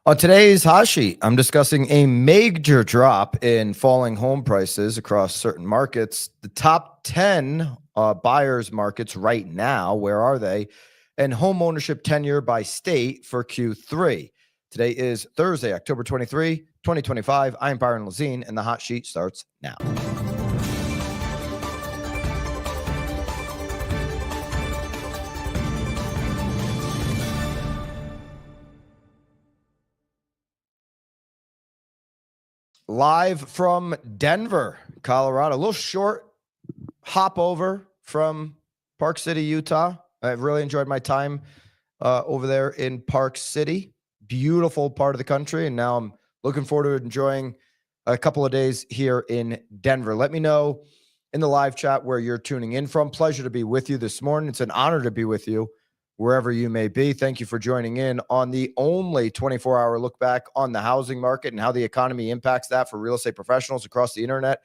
On today's hot sheet, I'm discussing a major drop in falling home prices across certain markets. The top 10 buyers markets right now, where are they? And home ownership tenure by state for Q3. Today is Thursday, October 23, 2025. I'm Byron Lazine, and the hot sheet starts now. Live from Denver, Colorado. A little short hop over from Park City, Utah. I've really enjoyed my time over there in Park City. Beautiful part of the country. And now I'm looking forward to enjoying a couple of days here in Denver. Let me know in the live chat where you're tuning in from. Pleasure to be with you this morning. It's an honor to be with you wherever you may be. Thank you for joining in on the only 24-hour look back on the housing market and how the economy impacts that for real estate professionals across the internet.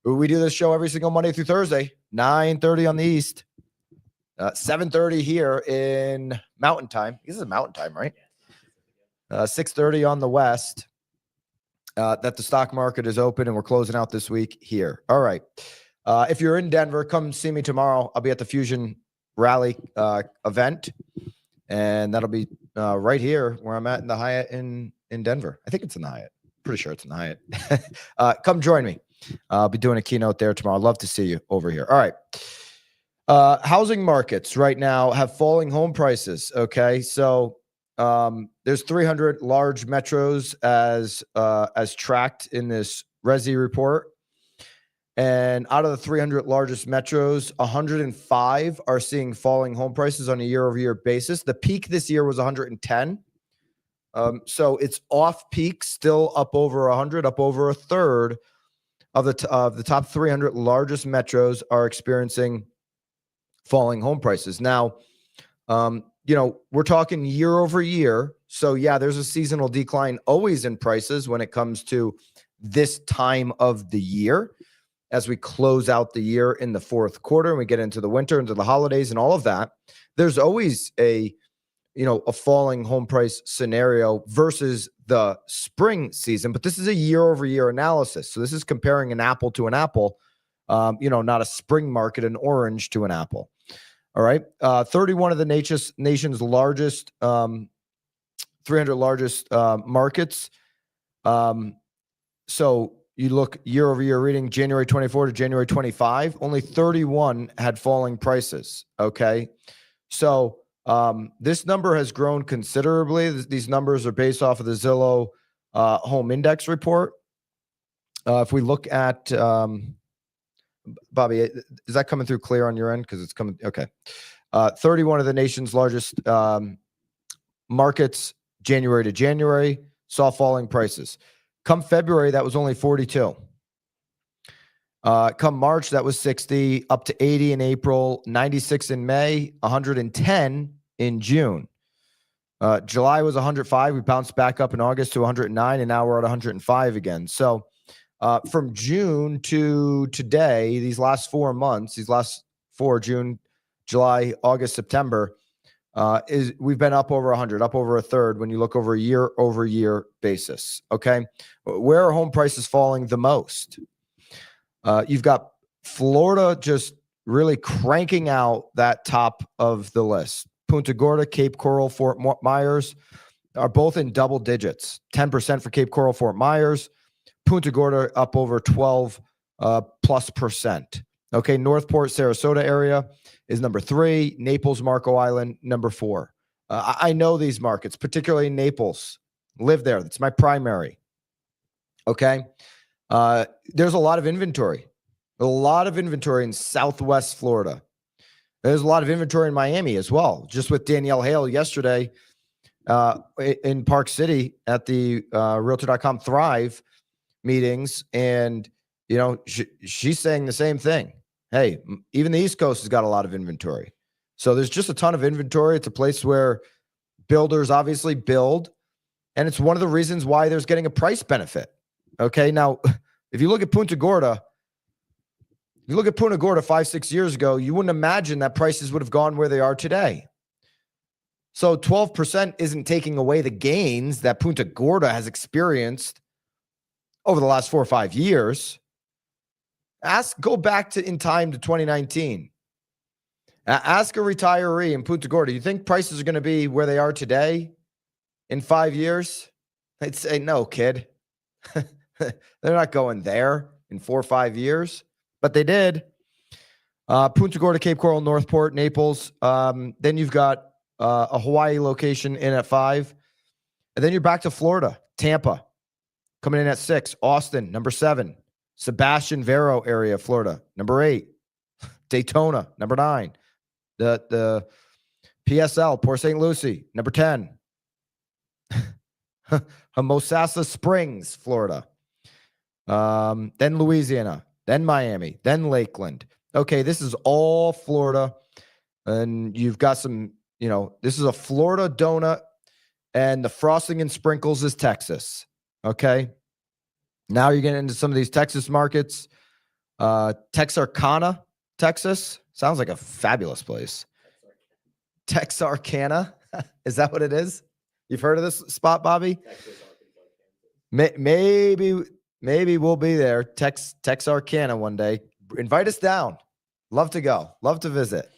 We do this show every single Monday through Thursday, 9:30 on the East, 7:30 here in Mountain Time. This is Mountain Time, right? 6:30 on the West. That the stock market is open and we're closing out this week here. All right. If you're in Denver, come see me tomorrow. I'll be at the Fusion Rally event, and that'll be right here where I'm at in the Hyatt in Denver. I think it's in the Hyatt. Pretty sure it's in the Hyatt. Come join me. I'll be doing a keynote there tomorrow. I'd love to see you over here. All right. Housing markets right now have falling home prices. Okay. So there's 300 large metros as tracked in this Resi report. And out of the 300 largest metros, 105 are seeing falling home prices on a year-over-year basis. The peak this year was 110. So it's off peak, still up over 100, up over a third of the top 300 largest metros are experiencing falling home prices. Now, we're talking year over year. So yeah, there's a seasonal decline always in prices when it comes to this time of the year. As we close out the year in the fourth quarter and we get into the winter, into the holidays and all of that, there's always a falling home price scenario versus the spring season. But this is a year over year analysis. So this is comparing an apple to an apple, not a spring market, an orange to an apple. All right. 31 of the nation's largest, 300 largest markets. So you look year over year reading January 24 to January 25, only 31 had falling prices. Okay. So this number has grown considerably. These numbers are based off of the Zillow Home Index report. If we look at, Bobby, is that coming through clear on your end? Because it's coming. Okay. 31 of the nation's largest markets, January to January, saw falling prices. Come February, that was only 42. Come March, that was 60, up to 80 in April, 96 in May, 110 in June. July was 105. We bounced back up in August to 109, and now we're at 105 again. So from June to today, these last 4 months, June, July, August, September, we've been up over 100, up over a third when you look over a year-over-year basis. Okay, where are home prices falling the most? You've got Florida just really cranking out that top of the list. Punta Gorda, Cape Coral, Fort Myers are both in double digits. 10% for Cape Coral, Fort Myers. Punta Gorda up over 12 plus percent. Okay, Northport, Sarasota area is number 3. Naples, Marco Island, number 4. I know these markets, particularly Naples. Live there. That's my primary. Okay. There's a lot of inventory. A lot of inventory in Southwest Florida. There's a lot of inventory in Miami as well. Just with Danielle Hale yesterday in Park City at the Realtor.com Thrive meetings. And, she's saying the same thing. Hey, even the East Coast has got a lot of inventory. So there's just a ton of inventory. It's a place where builders obviously build. And it's one of the reasons why there's getting a price benefit. Okay. Now, if you look at Punta Gorda, 5-6 years ago, you wouldn't imagine that prices would have gone where they are today. So 12% isn't taking away the gains that Punta Gorda has experienced over the last 4 or 5 years. Go back in time to 2019. Ask a retiree in Punta Gorda, you think prices are going to be where they are today in 5 years? They'd say, no, kid. They're not going there in 4 or 5 years, but they did. Punta Gorda, Cape Coral, Northport, Naples. Then you've got a Hawaii location in at 5. And then you're back to Florida, Tampa, coming in at 6. Austin, number 7. Sebastian Vero area, Florida, number 8. Daytona, number 9. The PSL, Port St. Lucie, number 10. Homosassa Springs, Florida. Then Louisiana, then Miami, then Lakeland. Okay, this is all Florida. And you've got some, this is a Florida donut, and the frosting and sprinkles is Texas. Okay. Now you're getting into some of these Texas markets. Texarkana, Texas. Sounds like a fabulous place. Texarkana. Is that what it is? You've heard of this spot, Bobby? Maybe we'll be there. Texarkana one day. Invite us down. Love to go. Love to visit.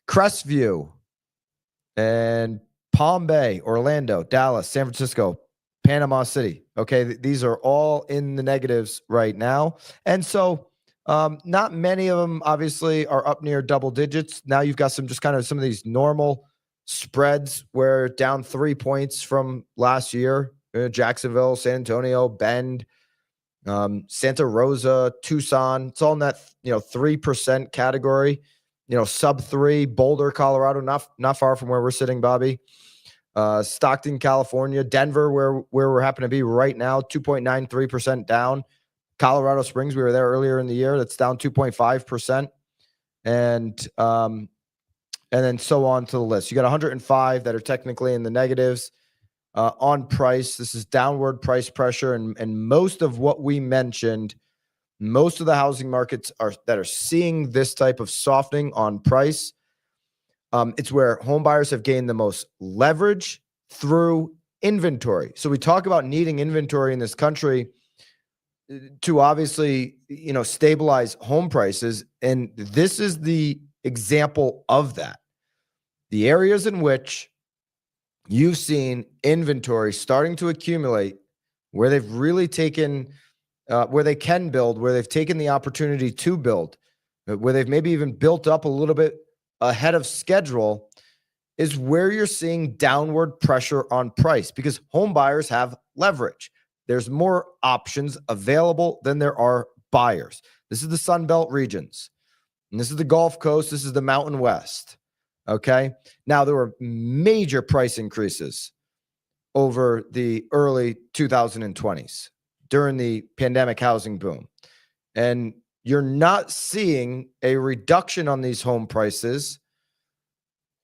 Crestview and Palm Bay, Orlando, Dallas, San Francisco, Panama City. Okay, these are all in the negatives right now. And so not many of them obviously are up near double digits. Now you've got some of these normal spreads where down 3 points from last year. Jacksonville, San Antonio, Bend, Santa Rosa, Tucson. It's all in that 3% category. Sub 3. Boulder, Colorado, not far from where we're sitting, Bobby. Stockton, California, Denver, where we're happen to be right now, 2.93% down. Colorado Springs, we were there earlier in the year. That's down 2.5%. And then so on to the list. You got 105 that are technically in the negatives. On price, this is downward price pressure. And most of what we mentioned, most of the housing markets that are seeing this type of softening on price, it's where home buyers have gained the most leverage through inventory. So we talk about needing inventory in this country to obviously, stabilize home prices. And this is the example of that. The areas in which you've seen inventory starting to accumulate, where they've really taken, where they can build, where they've taken the opportunity to build, where they've maybe even built up a little bit ahead of schedule, is where you're seeing downward pressure on price because home buyers have leverage. There's more options available than there are buyers. This is the Sun Belt regions, and this is the Gulf Coast. This is the Mountain West. Okay. Now there were major price increases over the early 2020s during the pandemic housing boom. And you're not seeing a reduction on these home prices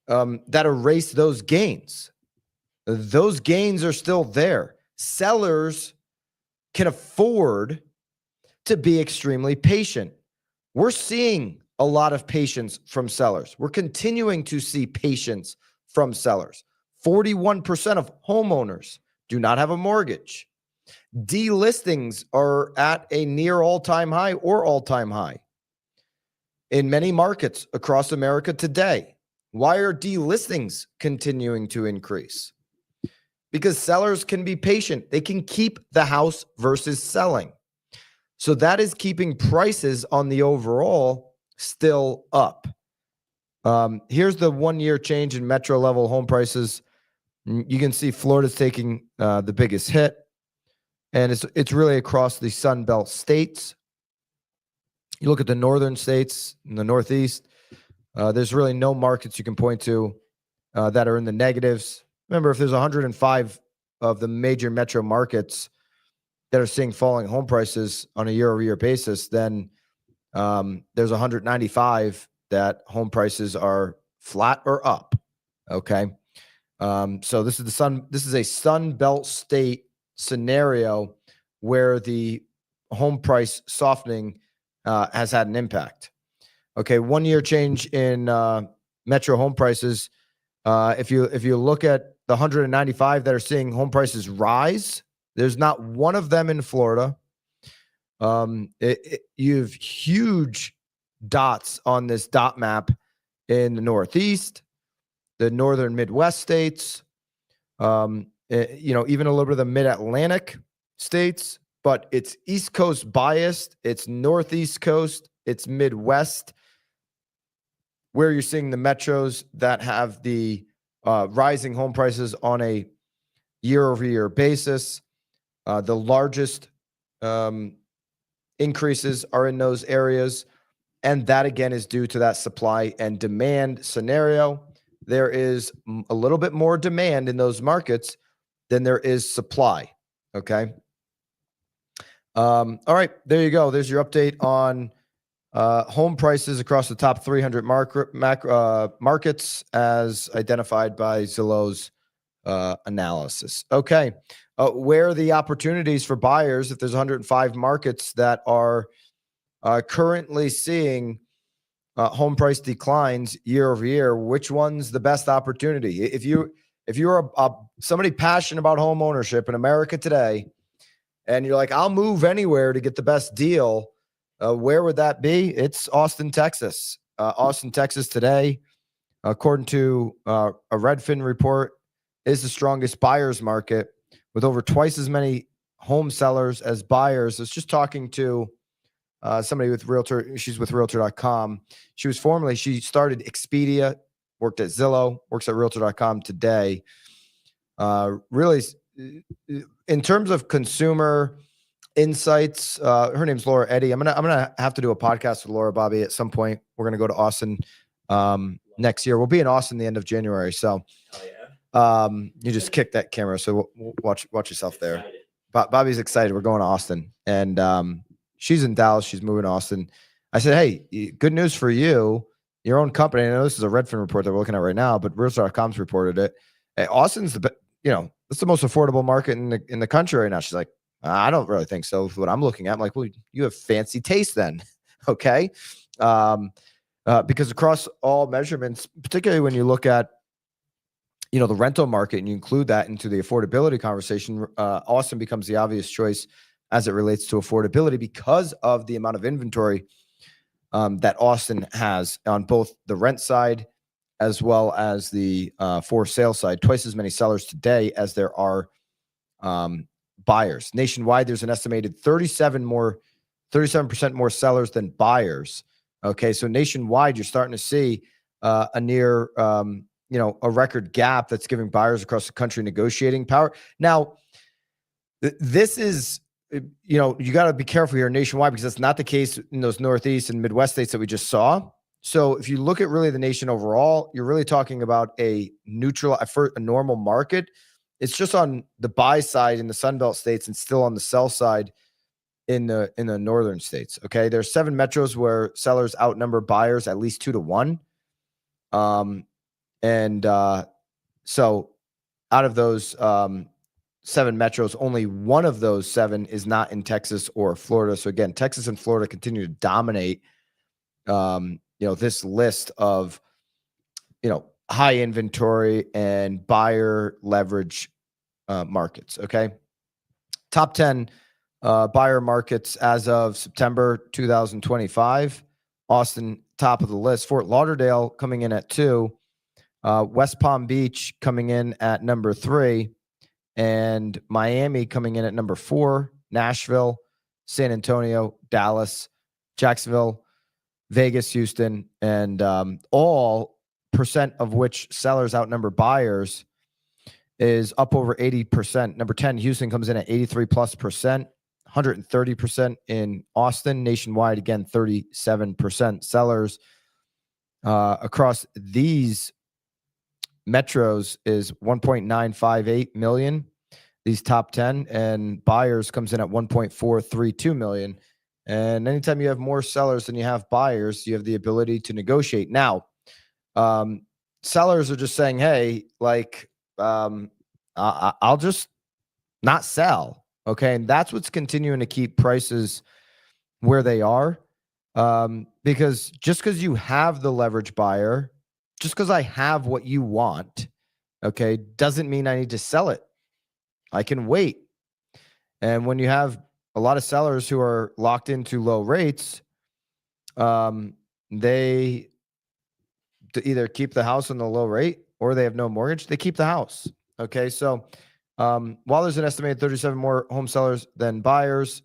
that erase those gains. Those gains are still there. Sellers can afford to be extremely patient. We're seeing a lot of patience from sellers. We're continuing to see patience from sellers. 41% of homeowners do not have a mortgage. Delistings are at a near all-time high or all-time high in many markets across America today. Why are delistings continuing to increase? Because sellers can be patient. They can keep the house versus selling. So that is keeping prices on the overall still up. Here's the 1-year change in metro level home prices. You can see Florida's taking the biggest hit, and it's really across the Sun Belt states. You look at the northern states in the Northeast, there's really no markets you can point to that are in the negatives. Remember, if there's 105 of the major metro markets that are seeing falling home prices on a year-over-year basis, then there's 195 that home prices are flat or up. Okay. So this is a Sun Belt state scenario where the home price softening has had an impact. Okay. 1-year change in metro home prices, if you look at the 195 that are seeing home prices rise, there's not one of them in Florida. You have huge dots on this dot map in the Northeast, the northern Midwest states, even a little bit of the Mid-Atlantic states, but it's East Coast biased, it's Northeast Coast, it's Midwest, where you're seeing the metros that have the rising home prices on a year-over-year basis. The largest increases are in those areas. And that, again, is due to that supply and demand scenario. There is a little bit more demand in those markets than there is supply. Okay. All right. There you go. There's your update on home prices across the top 300 markets as identified by Zillow's analysis. Okay. Where are the opportunities for buyers if there's 105 markets that are currently seeing home price declines year over year? Which one's the best opportunity? If you're somebody passionate about home ownership in America today, and you're like, I'll move anywhere to get the best deal, where would that be? It's Austin, Texas. Austin, Texas today, according to a Redfin report, is the strongest buyer's market with over twice as many home sellers as buyers. I was just talking to somebody with Realtor. She's with Realtor.com. She started Expedia, worked at Zillow, works at Realtor.com today. Really, in terms of consumer insights, her name's Laura Eddy. I'm gonna have to do a podcast with Laura, Bobby, at some point. We're gonna go to Austin next year. We'll be in Austin the end of January. So you just kick that camera. So we'll watch yourself there. Bobby's excited. We're going to Austin, and she's in Dallas. She's moving to Austin. I said, hey, good news for you. Your own company. I know this is a Redfin report that we're looking at right now, but Realtor.com's reported it. Hey, Austin's it's the most affordable market in the country right now. She's like, I don't really think so. What I'm looking at, I'm like, well, you have fancy taste then. Okay. Because across all measurements, particularly when you look at, the rental market and you include that into the affordability conversation, Austin becomes the obvious choice as it relates to affordability because of the amount of inventory that Austin has on both the rent side as well as the for sale side. Twice as many sellers today as there are buyers. Nationwide, there's an estimated 37% more sellers than buyers. Okay, so nationwide, you're starting to see a near a record gap that's giving buyers across the country negotiating power. Now, this is, you got to be careful here nationwide because that's not the case in those Northeast and Midwest states that we just saw. So if you look at really the nation overall, you're really talking about a normal market. It's just on the buy side in the Sunbelt states and still on the sell side in the northern states. Okay, there's 7 metros where sellers outnumber buyers at least 2 to 1. So out of those 7 metros, only one of those 7 is not in Texas or Florida. So again, Texas and Florida continue to dominate, this list of, high inventory and buyer leverage markets. Okay. Top 10 buyer markets as of September 2025. Austin, top of the list. Fort Lauderdale coming in at 2. West Palm Beach coming in at number 3. And Miami coming in at number 4. Nashville, San Antonio, Dallas, Jacksonville, Vegas, Houston, and all percent of which sellers outnumber buyers is up over 80%. Number 10, Houston comes in at 83+%, 130% in Austin. Nationwide, again, 37% sellers. Across these metros is 1.958 million, these top 10, and buyers comes in at 1.432 million. And anytime you have more sellers than you have buyers, you have the ability to negotiate. Now, sellers are just saying, hey, I'll just not sell. Okay. And that's what's continuing to keep prices where they are. Because just because you have the leverage buyer, just because I have what you want, okay, doesn't mean I need to sell it. I can wait. And when you have a lot of sellers who are locked into low rates, they either keep the house on the low rate or they have no mortgage. They keep the house. Okay. So while there's an estimated 37 more home sellers than buyers,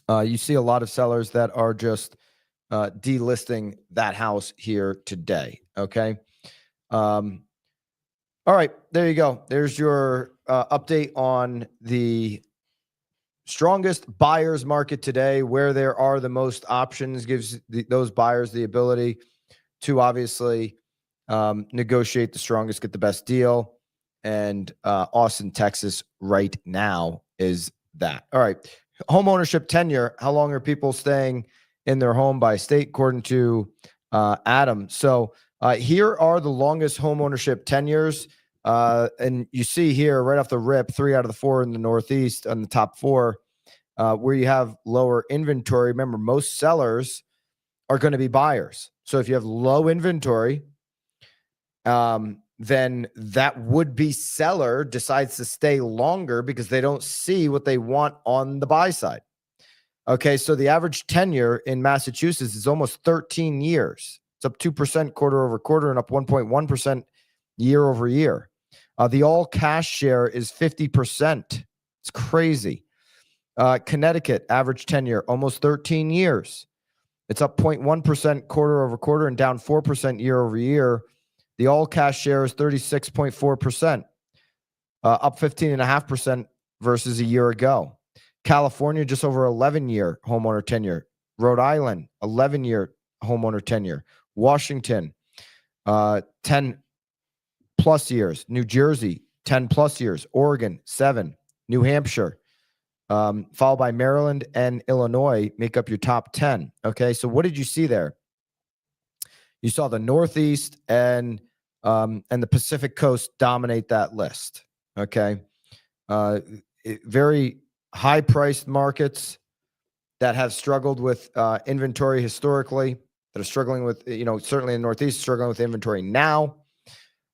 you see a lot of sellers that are just delisting that house here today. Okay. All right, there you go. There's your update on the strongest buyers market today, where there are the most options, gives those buyers the ability to obviously negotiate the strongest, get the best deal. And Austin, Texas right now is that. All right. Home ownership tenure. How long are people staying in their home by state, according to Adam? So here are the longest home ownership tenures. And you see here right off the rip, 3 out of the 4 in the Northeast on the top 4, where you have lower inventory. Remember, most sellers are going to be buyers. So if you have low inventory, then that would-be seller decides to stay longer because they don't see what they want on the buy side. Okay, so the average tenure in Massachusetts is almost 13 years. It's up 2% quarter over quarter and up 1.1% year over year. The all cash share is 50%. It's crazy. Connecticut average tenure almost 13 years. It's up 0.1% quarter over quarter and down 4% year over year. The all cash share is 36.4%, up 15.5% versus a year ago. California, just over 11-year homeowner tenure. Rhode Island, 11-year homeowner tenure. Washington, 10 plus years. New Jersey, 10 plus years. Oregon, 7. New Hampshire, followed by Maryland and Illinois, make up your top 10. Okay, so what did you see there? You saw the Northeast and the Pacific Coast dominate that list. Okay, very high-priced markets that have struggled with inventory historically, that are struggling with, certainly in the Northeast, struggling with inventory now.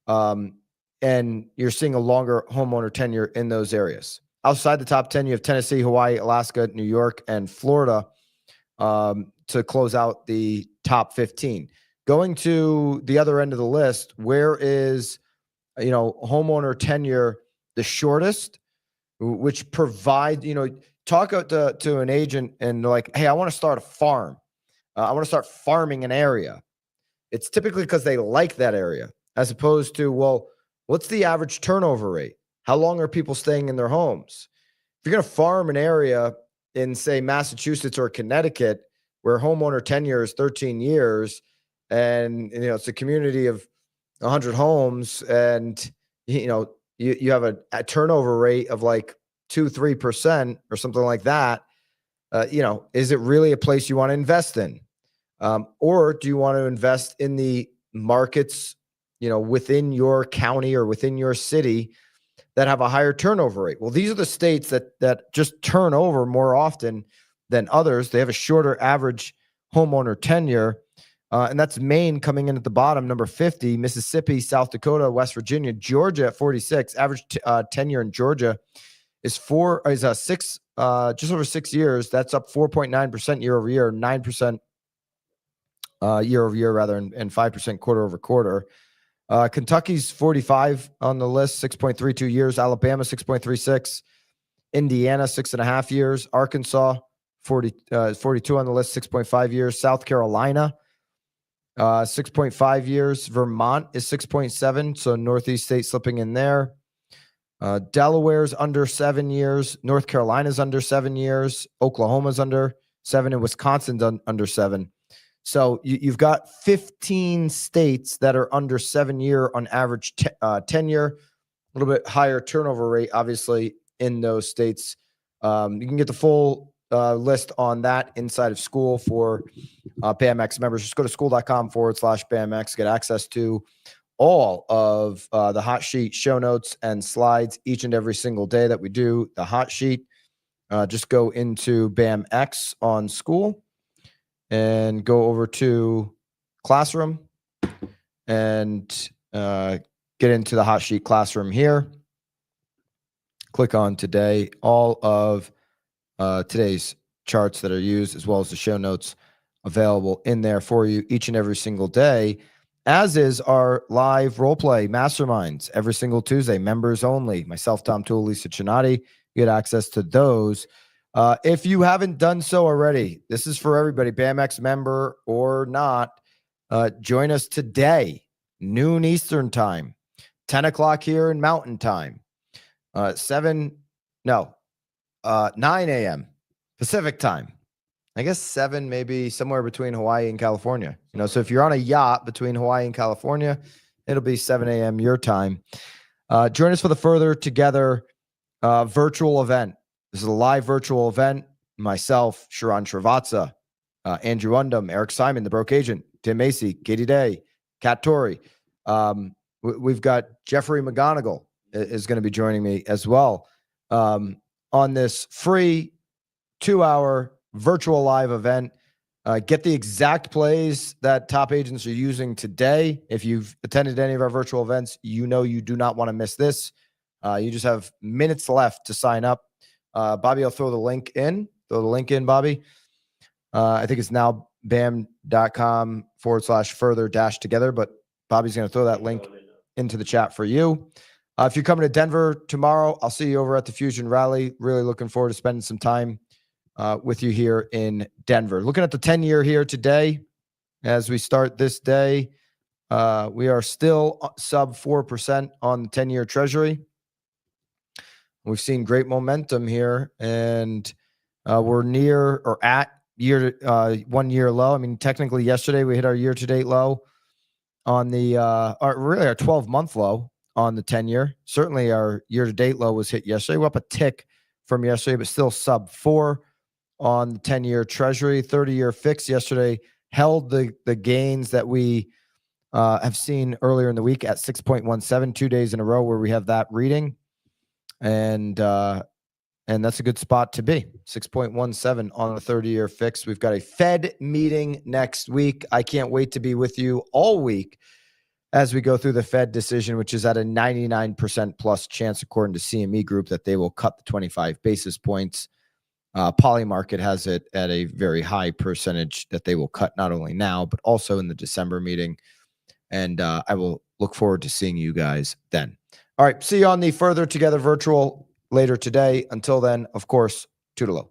And you're seeing a longer homeowner tenure in those areas. Outside the top 10, you have Tennessee, Hawaii, Alaska, New York, and Florida to close out the top 15. Going to the other end of the list, where is, homeowner tenure the shortest, which provide, talk to an agent and they're like, hey, I want to start a farm. I want to start farming an area. It's typically because they like that area, as opposed to, well, what's the average turnover rate? How long are people staying in their homes? If you're going to farm an area in, say, Massachusetts or Connecticut, where homeowner tenure is 13 years, and it's a community of 100 homes, and you have a turnover rate of like 2-3% or something like that, is it really a place you want to invest in? Or do you want to invest in the markets, within your county or within your city that have a higher turnover rate? Well, these are the states that just turn over more often than others. They have a shorter average homeowner tenure. And that's Maine coming in at the bottom, number 50, Mississippi, South Dakota, West Virginia, Georgia at 46. Average tenure in Georgia is just over 6 years. That's up 4.9% year over year, 9% year over year rather, and 5% quarter over quarter. Kentucky's 45 on the list, 6.32 years. Alabama, 6.36. Indiana, 6.5 years. Arkansas, 42 on the list, 6.5 years. South Carolina, 6.5 years. Vermont is 6.7. So Northeast state slipping in there. Delaware's under 7 years. North Carolina's under 7 years. Oklahoma's under 7, and Wisconsin's under 7. So you've got 15 states that are under 7 year on average tenure, a little bit higher turnover rate, obviously, in those states. You can get the full list on that inside of school for BAMX members. Just go to school.com/BAMX, get access to all of the hot sheet show notes and slides each and every single day that we do the hot sheet. Just go into BAMX on school and go over to classroom and get into the hot sheet classroom here. Click on today. All of today's charts that are used, as well as the show notes available in there for you each and every single day, as is our live role play masterminds every single Tuesday, members only. Myself, Tom Toole, Lisa Chinati, you get access to those. If you haven't done so already, this is for everybody, BAMX member or not. Join us today, noon Eastern time, 10 o'clock here in Mountain time, 9 a.m. Pacific time. I guess 7, maybe somewhere between Hawaii and California. So if you're on a yacht between Hawaii and California, it'll be 7 a.m. your time. Join us for the Further Together virtual event. This is a live virtual event. Myself, Sharon Srivatsa, Andrew Undum, Eric Simon, the Broke Agent, Tim Macy, Katie Day, Kat Torrey. We've got Jeffrey McGonigal is going to be joining me as well on this free 2-hour virtual live event. Get the exact plays that top agents are using today. If you've attended any of our virtual events, you do not want to miss this. You just have minutes left to sign up. Bobby, I'll throw the link in. Bobby. I think it's now bam.com/further-together, but Bobby's going to throw that link into the chat for you. If you're coming to Denver tomorrow, I'll see you over at the Fusion Rally. Really looking forward to spending some time with you here in Denver. Looking at the 10-year here today, as we start this day, we are still sub 4% on the 10-year Treasury. We've seen great momentum here, and we're near or at 1 year low. I mean, technically yesterday we hit our year-to-date low on the our 12-month low on the 10-year. Certainly our year-to-date low was hit yesterday. We're up a tick from yesterday, but still sub 4 on the 10-year Treasury. 30-year fix yesterday held the gains that we have seen earlier in the week at 6.17, 2 days in a row where we have that reading. And that's a good spot to be. 6.17 on the 30-year fix. We've got a Fed meeting next week. I can't wait to be with you all week as we go through the Fed decision, which is at a 99% plus chance, according to CME Group, that they will cut the 25 basis points. Polymarket has it at a very high percentage that they will cut not only now, but also in the December meeting. And I will look forward to seeing you guys then. All right. See you on the Further Together virtual later today. Until then, of course, toodaloo.